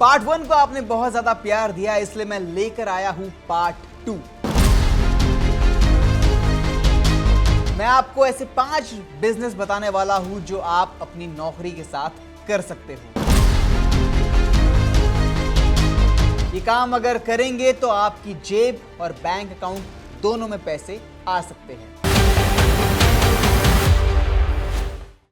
Part 1 को आपने बहुत ज्यादा प्यार दिया, इसलिए मैं लेकर आया हूं पार्ट 2। मैं आपको ऐसे 5 बिजनेस बताने वाला हूं जो आप अपनी नौकरी के साथ कर सकते हो। ये काम अगर करेंगे तो आपकी जेब और बैंक अकाउंट दोनों में पैसे आ सकते हैं।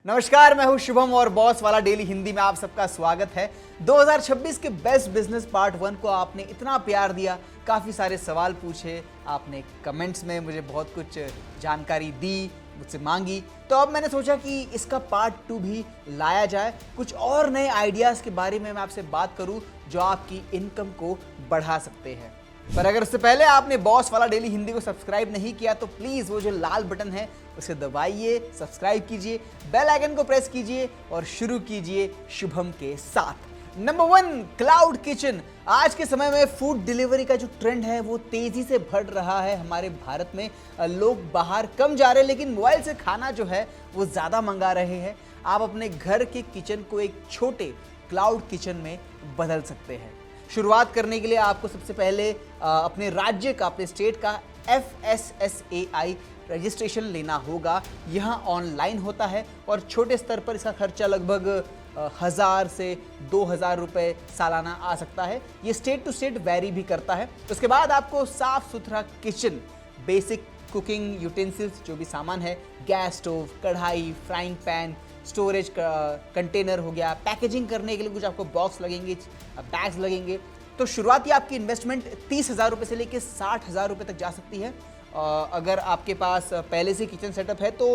नमस्कार, मैं हूं शुभम और बॉस वाला डेली हिंदी में आप सबका स्वागत है। 2026 के बेस्ट बिजनेस पार्ट 1 को आपने इतना प्यार दिया, काफी सारे सवाल पूछे, आपने कमेंट्स में मुझे बहुत कुछ जानकारी दी, मुझसे मांगी, तो अब मैंने सोचा कि इसका पार्ट 2 भी लाया जाए। कुछ और नए आइडियाज के बारे में मैं आपसे बात करूं जो आपकी इनकम को बढ़ा सकते हैं। पर अगर उससे पहले आपने बॉस वाला डेली हिंदी को सब्सक्राइब नहीं किया तो प्लीज वो जो लाल बटन है उसे दबाइए, सब्सक्राइब कीजिए, बेल आइकन को प्रेस कीजिए और शुरू कीजिए शुभम के साथ। Number 1, cloud kitchen. आज के समय में फूड डिलीवरी का जो ट्रेंड है वो तेजी से बढ़ रहा है। हमारे भारत में लोग बाहर कम जा रहे हैं, लेकिन मोबाइल से खाना जो है वो ज्यादा मंगा रहे हैं। आप अपने घर के किचन को एक छोटे क्लाउड किचन में बदल सकते हैं। शुरुआत करने के लिए आपको सबसे पहले अपने राज्य का, अपने स्टेट का FSSAI रजिस्ट्रेशन लेना होगा। यहाँ ऑनलाइन होता है और छोटे स्तर पर इसका खर्चा लगभग 1000 से 2000 रुपए सालाना आ सकता है। ये स्टेट टू स्टेट वैरी भी करता है। उसके बाद आपको साफ सुथरा किचन, बेसिक कुकिंग यूटेंसिल्स, जो भी सामान है, गैस स्टोव, कढ़ाई, फ्राइंग पैन, स्टोरेज कंटेनर हो गया, पैकेजिंग करने के लिए कुछ आपको बॉक्स लगेंगे, बैग्स लगेंगे। तो शुरुआती आपकी इन्वेस्टमेंट 30,000 रुपये से लेकर 60,000 रुपये तक जा सकती है। अगर आपके पास पहले से किचन सेटअप है तो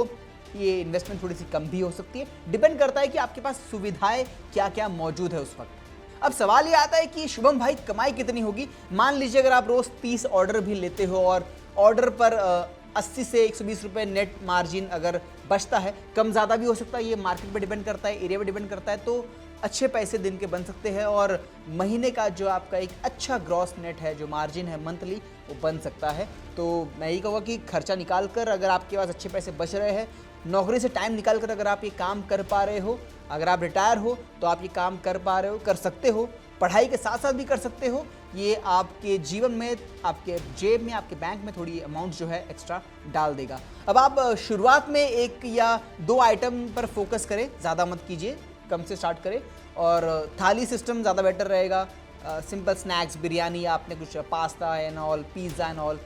ये इन्वेस्टमेंट थोड़ी सी कम भी हो सकती है। डिपेंड करता है कि आपके पास सुविधाएं क्या क्या मौजूद है उस वक्त। अब सवाल ये आता है कि शुभम भाई कमाई कितनी होगी। मान लीजिए अगर आप रोज 30 ऑर्डर भी लेते हो और ऑर्डर पर 80 से 120 रुपये नेट मार्जिन अगर बचता है, कम ज़्यादा भी हो सकता है, ये मार्केट पे डिपेंड करता है, एरिया पे डिपेंड करता है, तो अच्छे पैसे दिन के बन सकते हैं और महीने का जो आपका एक अच्छा ग्रॉस नेट है, जो मार्जिन है मंथली, वो बन सकता है। तो मैं यही कहूँगा कि खर्चा निकाल कर अगर आपके पास अच्छे पैसे बच रहे हैं, नौकरी से टाइम निकाल कर अगर आप ये काम कर पा रहे हो, अगर आप रिटायर हो तो आप ये काम कर पा रहे हो, कर सकते हो, पढ़ाई के साथ साथ भी कर सकते हो, ये आपके जीवन में, आपके जेब में, आपके बैंक में थोड़ी अमाउंट जो है एक्स्ट्रा डाल देगा। अब आप शुरुआत में 1 या 2 आइटम पर फोकस करें, ज़्यादा मत कीजिए, कम से स्टार्ट करें और थाली सिस्टम ज़्यादा बेटर रहेगा। सिंपल स्नैक्स, बिरयानी, आपने कुछ pasta and all, pizza and all,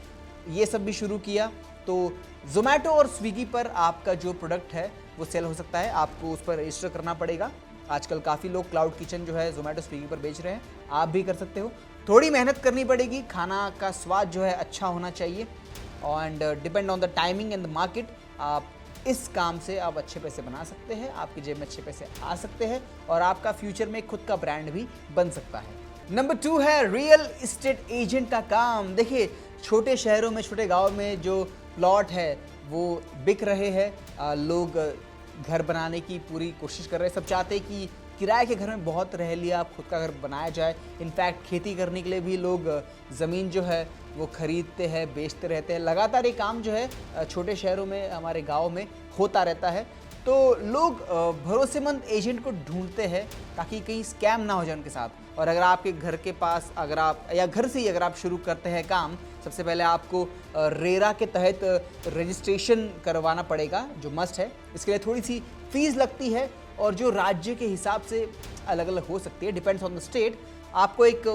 ये सब भी शुरू किया तो ज़ोमैटो और स्विगी पर आपका जो प्रोडक्ट है वो सेल हो सकता है। आपको उस पर रजिस्टर करना पड़ेगा। आजकल काफ़ी लोग क्लाउड किचन जो है ज़ोमैटो स्विगी पर बेच रहे हैं, आप भी कर सकते हो। थोड़ी मेहनत करनी पड़ेगी, खाना का स्वाद जो है अच्छा होना चाहिए and depend on the timing and the market. आप इस काम से आप अच्छे पैसे बना सकते हैं, आपकी जेब में अच्छे पैसे आ सकते हैं और आपका फ्यूचर में खुद का ब्रांड भी बन सकता है। नंबर 2 है रियल एस्टेट एजेंट का काम। देखिए, छोटे शहरों में, छोटे गाँव में जो प्लॉट है वो बिक रहे हैं, लोग घर बनाने की पूरी कोशिश कर रहे हैं। सब चाहते हैं कि किराए के घर में बहुत रह लिया, खुद का घर बनाया जाए। इनफैक्ट खेती करने के लिए भी लोग ज़मीन जो है वो खरीदते हैं, बेचते रहते हैं। लगातार ये काम जो है छोटे शहरों में, हमारे गांव में होता रहता है। तो लोग भरोसेमंद एजेंट को ढूंढते हैं ताकि कहीं स्कैम ना हो जाए उनके साथ। और अगर आपके घर के पास, अगर आप या घर से ही अगर आप शुरू करते हैं काम, सबसे पहले आपको रेरा के तहत रजिस्ट्रेशन करवाना पड़ेगा, जो मस्ट है। इसके लिए थोड़ी सी फीस लगती है और जो राज्य के हिसाब से अलग अलग हो सकती है, डिपेंड्स ऑन द स्टेट। आपको एक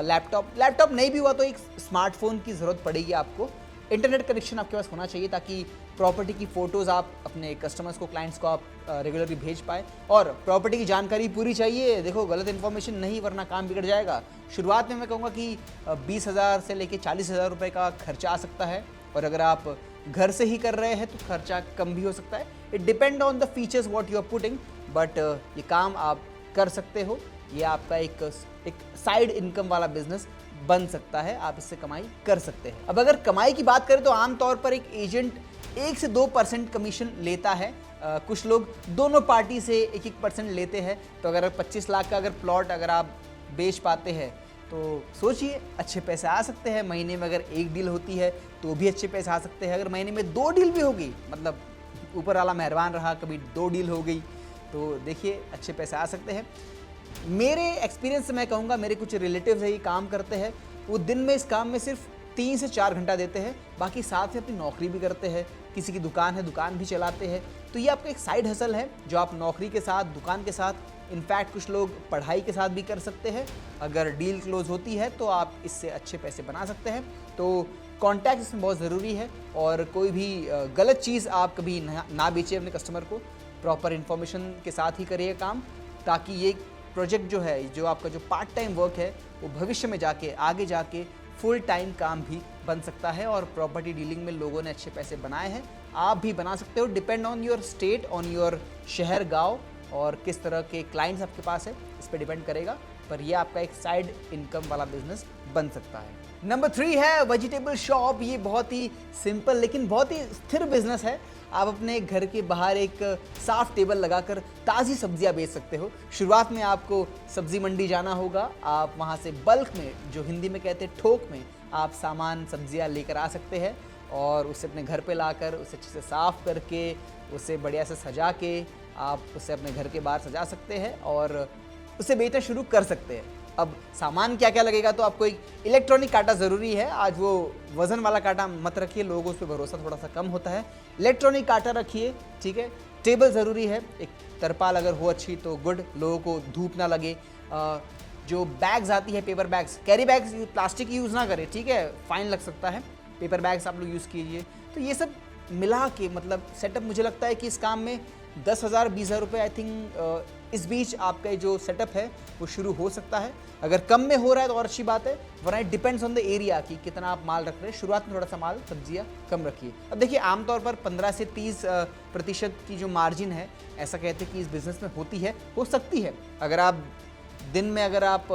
लैपटॉप नहीं भी हुआ तो एक स्मार्टफोन की ज़रूरत पड़ेगी। आपको इंटरनेट कनेक्शन आपके पास होना चाहिए ताकि प्रॉपर्टी की फ़ोटोज़ आप अपने कस्टमर्स को, क्लाइंट्स को आप रेगुलरली भेज पाए। और प्रॉपर्टी की जानकारी पूरी चाहिए। देखो, गलत इन्फॉर्मेशन नहीं, वरना काम बिगड़ जाएगा। शुरुआत में मैं कहूँगा कि 20,000 से लेकर 40,000 रुपये का खर्चा आ सकता है और अगर आप घर से ही कर रहे हैं तो खर्चा कम भी हो सकता है। It depend on the features what you are putting, but ये काम आप कर सकते हो। ये आपका एक साइड इनकम वाला बिजनेस बन सकता है, आप इससे कमाई कर सकते हैं। अब अगर कमाई की बात करें तो आमतौर पर एक एजेंट 1 से 2% कमीशन लेता है। कुछ लोग दोनों पार्टी से 1-1% लेते हैं। तो अगर 25 लाख का अगर प्लॉट अगर आप बेच पाते हैं तो सोचिए, अच्छे पैसे आ सकते हैं। महीने में अगर 1 डील होती है तो भी अच्छे पैसे आ सकते हैं। अगर महीने में 2 डील भी होगी, मतलब ऊपर वाला मेहरबान रहा, कभी 2 डील हो गई, तो देखिए अच्छे पैसे आ सकते हैं। मेरे एक्सपीरियंस से मैं कहूँगा, मेरे कुछ रिलेटिव्स है ये काम करते हैं, वो दिन में इस काम में सिर्फ 3 से 4 घंटा देते हैं, बाकी साथ में अपनी नौकरी भी करते हैं, किसी की दुकान है दुकान भी चलाते हैं। तो ये आपका एक साइड हसल है जो आप नौकरी के साथ, दुकान के साथ, इनफैक्ट कुछ लोग पढ़ाई के साथ भी कर सकते हैं। अगर डील क्लोज होती है तो आप इससे अच्छे पैसे बना सकते हैं। तो कॉन्टैक्ट इसमें बहुत ज़रूरी है और कोई भी गलत चीज़ आप कभी ना बेचें अपने कस्टमर को। प्रॉपर इन्फॉर्मेशन के साथ ही करिए काम, ताकि ये प्रोजेक्ट जो है, जो आपका जो पार्ट टाइम वर्क है, वो भविष्य में जाके आगे जाके फुल टाइम काम भी बन सकता है। और प्रॉपर्टी डीलिंग में लोगों ने अच्छे पैसे बनाए हैं, आप भी बना सकते हो। Depend on your state, on your शहर, गांव और किस तरह के क्लाइंट्स आपके पास है, इस पर डिपेंड करेगा। पर यह आपका एक साइड इनकम वाला बिजनेस बन सकता है। नंबर 3 है वेजिटेबल शॉप। ये बहुत ही सिंपल लेकिन बहुत ही स्थिर बिजनेस है। आप अपने घर के बाहर एक साफ टेबल लगाकर ताज़ी सब्जियां बेच सकते हो। शुरुआत में आपको सब्जी मंडी जाना होगा, आप वहां से बल्क में, जो हिंदी में कहते हैं थोक में, आप सामान सब्जियां लेकर आ सकते हैं और उसे अपने घर पे लाकर उसे अच्छे से साफ़ करके, उसे बढ़िया से सजा के आप उसे अपने घर के बाहर सजा सकते हैं और उसे बेचना शुरू कर सकते हैं। अब सामान क्या क्या लगेगा, तो आपको एक इलेक्ट्रॉनिक कांटा ज़रूरी है। आज वो वज़न वाला कांटा मत रखिए, लोगों को उस पर भरोसा थोड़ा सा कम होता है। इलेक्ट्रॉनिक कांटा रखिए, ठीक है। टेबल ज़रूरी है, एक तरपाल अगर हो अच्छी तो गुड, लोगों को धूप ना लगे। जो बैग्स आती है, paper bags, carry bags, plastic use ना करें, ठीक है, फाइन लग सकता है। पेपर बैग्स आप लोग यूज़ कीजिए। तो ये सब मिला के मतलब सेटअप, मुझे लगता है कि इस काम में 10,000 20,000 रुपये आई थिंक इस बीच आपका जो सेटअप है वो शुरू हो सकता है। अगर कम में हो रहा है तो और अच्छी बात है, वरना it depends on the area कि कितना आप माल रख रहे हैं। शुरुआत में थोड़ा सा माल, सब्जियां कम रखिए। अब देखिए, आमतौर पर 15 से 30% की जो मार्जिन है, ऐसा कहते हैं कि इस बिज़नेस में होती है, हो सकती है। अगर आप दिन में अगर आप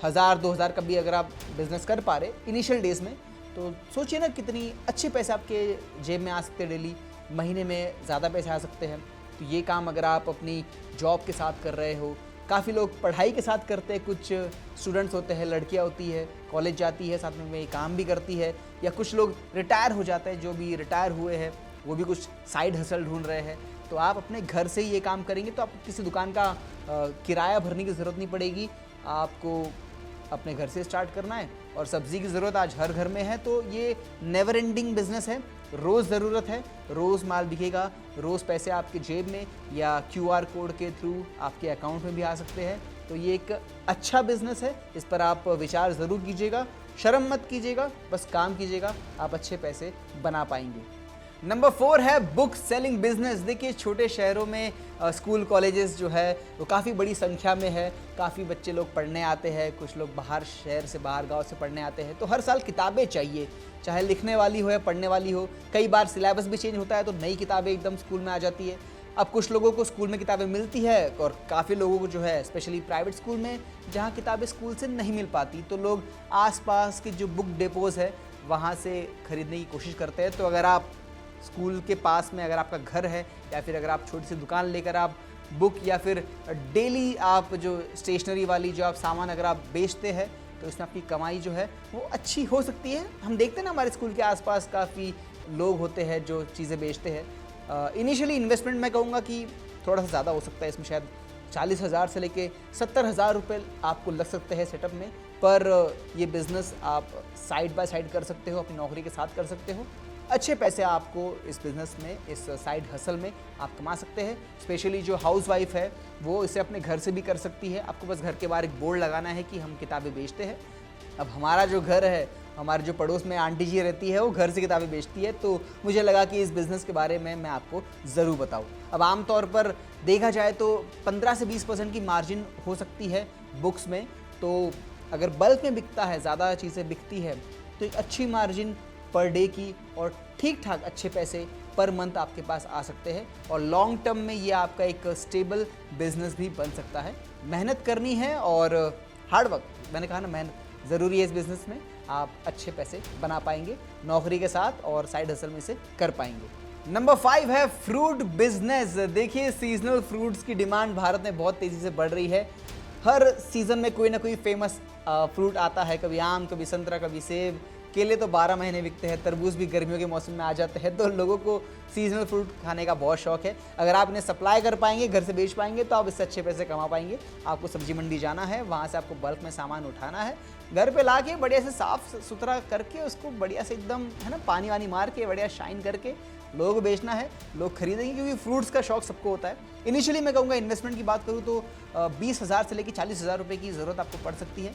1,000-2,000 का भी अगर आप बिज़नेस कर पा रहे इनिशियल डेज़ में, तो सोचिए ना कितनी अच्छे पैसे आपके जेब में आ सकते हैं। डेली, महीने में ज़्यादा पैसे आ सकते हैं। तो ये काम अगर आप अपनी जॉब के साथ कर रहे हो, काफ़ी लोग पढ़ाई के साथ करते हैं, कुछ स्टूडेंट्स होते हैं, लड़कियां होती है, कॉलेज जाती है, साथ में काम भी करती है, या कुछ लोग रिटायर हो जाते हैं, जो भी रिटायर हुए हैं वो भी कुछ साइड हसल ढूंढ रहे हैं। तो आप अपने घर से ही ये काम करेंगे तो आपको किसी दुकान का किराया भरने की ज़रूरत नहीं पड़ेगी। आपको अपने घर से स्टार्ट करना है और सब्ज़ी की ज़रूरत आज हर घर में है। तो ये नेवर एंडिंग बिजनेस है, रोज़ ज़रूरत है, रोज़ माल बिकेगा, रोज़ पैसे आपके जेब में या QR कोड के थ्रू आपके अकाउंट में भी आ सकते हैं। तो ये एक अच्छा बिजनेस है, इस पर आप विचार ज़रूर कीजिएगा, शर्म मत कीजिएगा, बस काम कीजिएगा, आप अच्छे पैसे बना पाएंगे। नंबर 4 है बुक सेलिंग बिजनेस। देखिए, छोटे शहरों में स्कूल कॉलेजेस जो है वो काफ़ी बड़ी संख्या में है, काफ़ी बच्चे लोग पढ़ने आते हैं, कुछ लोग बाहर शहर से, बाहर गांव से पढ़ने आते हैं। तो हर साल किताबें चाहिए, चाहे लिखने वाली हो या पढ़ने वाली हो। कई बार सिलेबस भी चेंज होता है तो नई किताबें एकदम स्कूल में आ जाती है। अब कुछ लोगों को स्कूल में किताबें मिलती है और काफ़ी लोगों को जो है, स्पेशली प्राइवेट स्कूल में जहाँ किताबें स्कूल से नहीं मिल पाती, तो लोग आसपास के जो बुक डिपोज़ है वहाँ से खरीदने की कोशिश करते हैं। तो अगर आप स्कूल के पास में अगर आपका घर है, या फिर अगर आप छोटी सी दुकान लेकर आप बुक या फिर डेली आप जो स्टेशनरी वाली जो आप सामान अगर आप बेचते हैं, तो इसमें आपकी कमाई जो है वो अच्छी हो सकती है। हम देखते हैं ना, हमारे स्कूल के आसपास काफ़ी लोग होते हैं जो चीज़ें बेचते हैं। इनिशियली इन्वेस्टमेंट मैं कहूँगा कि थोड़ा सा ज़्यादा हो सकता है, इसमें शायद 40,000 से लेके 70,000 रुपये आपको लग सकते हैं सेटअप में। पर ये बिज़नेस आप साइड बाय साइड कर सकते हो, अपनी नौकरी के साथ कर सकते हो। अच्छे पैसे आपको इस बिज़नेस में, इस साइड हसल में आप कमा सकते हैं। स्पेशली जो हाउसवाइफ है वो इसे अपने घर से भी कर सकती है। आपको बस घर के बाहर एक बोर्ड लगाना है कि हम किताबें बेचते हैं। अब हमारा जो घर है, हमारे जो पड़ोस में आंटी जी रहती है, वो घर से किताबें बेचती है, तो मुझे लगा कि इस बिज़नेस के बारे में मैं आपको ज़रूर बताऊँ। अब आमतौर पर देखा जाए तो 15 से 20% की मार्जिन हो सकती है बुक्स में। तो अगर बल्क में बिकता है, ज़्यादा चीज़ें बिकती है, तो एक अच्छी मार्जिन पर डे की और ठीक ठाक अच्छे पैसे पर मंथ आपके पास आ सकते हैं। और लॉन्ग टर्म में ये आपका एक स्टेबल बिजनेस भी बन सकता है। मेहनत करनी है और हार्ड वर्क, मैंने कहा ना, मेहनत ज़रूरी है इस बिज़नेस में। आप अच्छे पैसे बना पाएंगे नौकरी के साथ और साइड हसल में से कर पाएंगे। नंबर 5 है फ्रूट बिजनेस। देखिए, सीजनल फ्रूट्स की डिमांड भारत में बहुत तेज़ी से बढ़ रही है। हर सीज़न में कोई ना कोई फेमस फ्रूट आता है, कभी आम, कभी संतरा, कभी सेब, केले तो 12 महीने बिकते हैं, तरबूज भी गर्मियों के मौसम में आ जाते हैं, तो लोगों को सीजनल फ्रूट खाने का बहुत शौक है। अगर आप इन्हें सप्लाई कर पाएंगे, घर से बेच पाएंगे, तो आप इससे अच्छे पैसे कमा पाएंगे। आपको सब्जी मंडी जाना है, वहाँ से आपको बल्क में सामान उठाना है, घर पे ला के बढ़िया से साफ सुथरा करके उसको बढ़िया से एकदम है ना पानी वानी मार के बढ़िया शाइन करके लोगों को बेचना है। लोग खरीदेंगे क्योंकि फ्रूट्स का शौक सबको होता है। इनिशियली मैं कहूँगा इन्वेस्टमेंट की बात करूँ तो 20,000 से लेकर 40,000 रुपये की ज़रूरत आपको पड़ सकती है।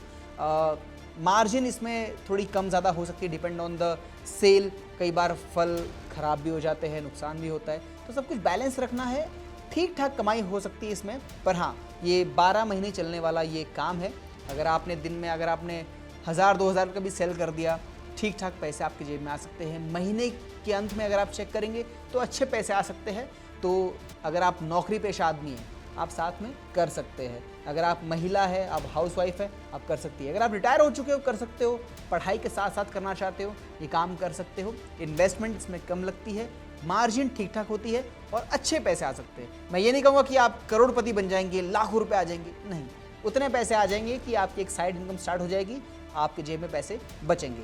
मार्जिन इसमें थोड़ी कम ज़्यादा हो सकती है, डिपेंड ऑन द सेल। कई बार फल ख़राब भी हो जाते हैं, नुकसान भी होता है, तो सब कुछ बैलेंस रखना है। ठीक ठाक कमाई हो सकती है इसमें, पर हाँ ये 12 महीने चलने वाला ये काम है। अगर आपने दिन में अगर आपने 1,000-2,000 का भी सेल कर दिया, ठीक ठाक पैसे आपकी जेब में आ सकते हैं। महीने के अंत में अगर आप चेक करेंगे तो अच्छे पैसे आ सकते हैं। तो अगर आप नौकरी पेशा आदमी हैं, आप साथ में कर सकते हैं। अगर आप महिला है, आप हाउसवाइफ है, आप कर सकती है। अगर आप रिटायर हो चुके हो, कर सकते हो। पढ़ाई के साथ साथ करना चाहते हो, ये काम कर सकते हो। इन्वेस्टमेंट इसमें कम लगती है, मार्जिन ठीक ठाक होती है और अच्छे पैसे आ सकते हैं। मैं ये नहीं कहूँगा कि आप करोड़पति बन जाएंगे, लाखों रुपए आ जाएंगे, नहीं। उतने पैसे आ जाएंगे कि आपकी एक साइड इनकम स्टार्ट हो जाएगी, आपके जेब में पैसे बचेंगे।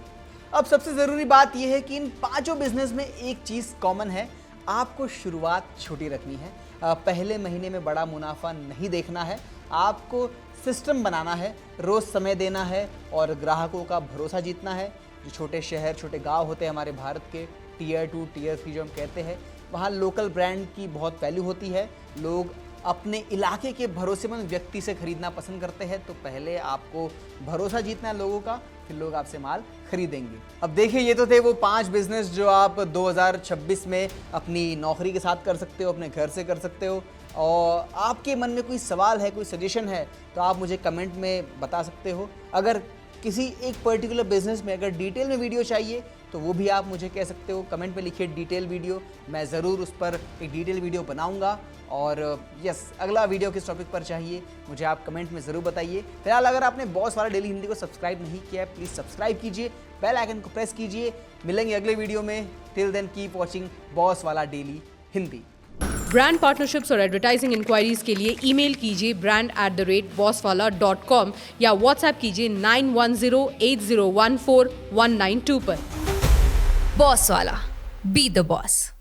अब सबसे ज़रूरी बात यह है कि इन 5 बिजनेस में एक चीज़ कॉमन है, आपको शुरुआत छोटी रखनी है। पहले महीने में बड़ा मुनाफा नहीं देखना है, आपको सिस्टम बनाना है, रोज़ समय देना है और ग्राहकों का भरोसा जीतना है। जो छोटे शहर, छोटे गांव होते हैं हमारे भारत के, टियर 2, टियर 3 जो हम कहते हैं, वहाँ लोकल ब्रांड की बहुत वैल्यू होती है। लोग अपने इलाके के भरोसेमंद व्यक्ति से खरीदना पसंद करते हैं। तो पहले आपको भरोसा जीतना है लोगों का, फिर लोग आपसे माल खरीदेंगे। अब देखिए, ये तो थे वो 5 बिजनेस जो आप 2026 में अपनी नौकरी के साथ कर सकते हो, अपने घर से कर सकते हो। और आपके मन में कोई सवाल है, कोई सजेशन है, तो आप मुझे कमेंट में बता सकते हो। अगर किसी एक पर्टिकुलर बिजनेस में अगर डिटेल में वीडियो चाहिए तो वो भी आप मुझे कह सकते हो। कमेंट में लिखिए डिटेल वीडियो, मैं ज़रूर उस पर एक डिटेल वीडियो बनाऊंगा। और यस, अगला वीडियो किस टॉपिक पर चाहिए मुझे आप कमेंट में ज़रूर बताइए। फिलहाल अगर आपने बॉस वाला डेली हिंदी को सब्सक्राइब नहीं किया है, प्लीज़ सब्सक्राइब कीजिए, बेल आइकन को प्रेस कीजिए। मिलेंगे अगले वीडियो में। Till then keep watching boss वाला डेली हिंदी। ब्रांड पार्टनरशिप्स और एडवर्टाइजिंग इंक्वायरीज के लिए ईमेल कीजिए brand@bosswala.com या व्हाट्सएप कीजिए 9108014192 पर। बॉस वाला, बी द बॉस।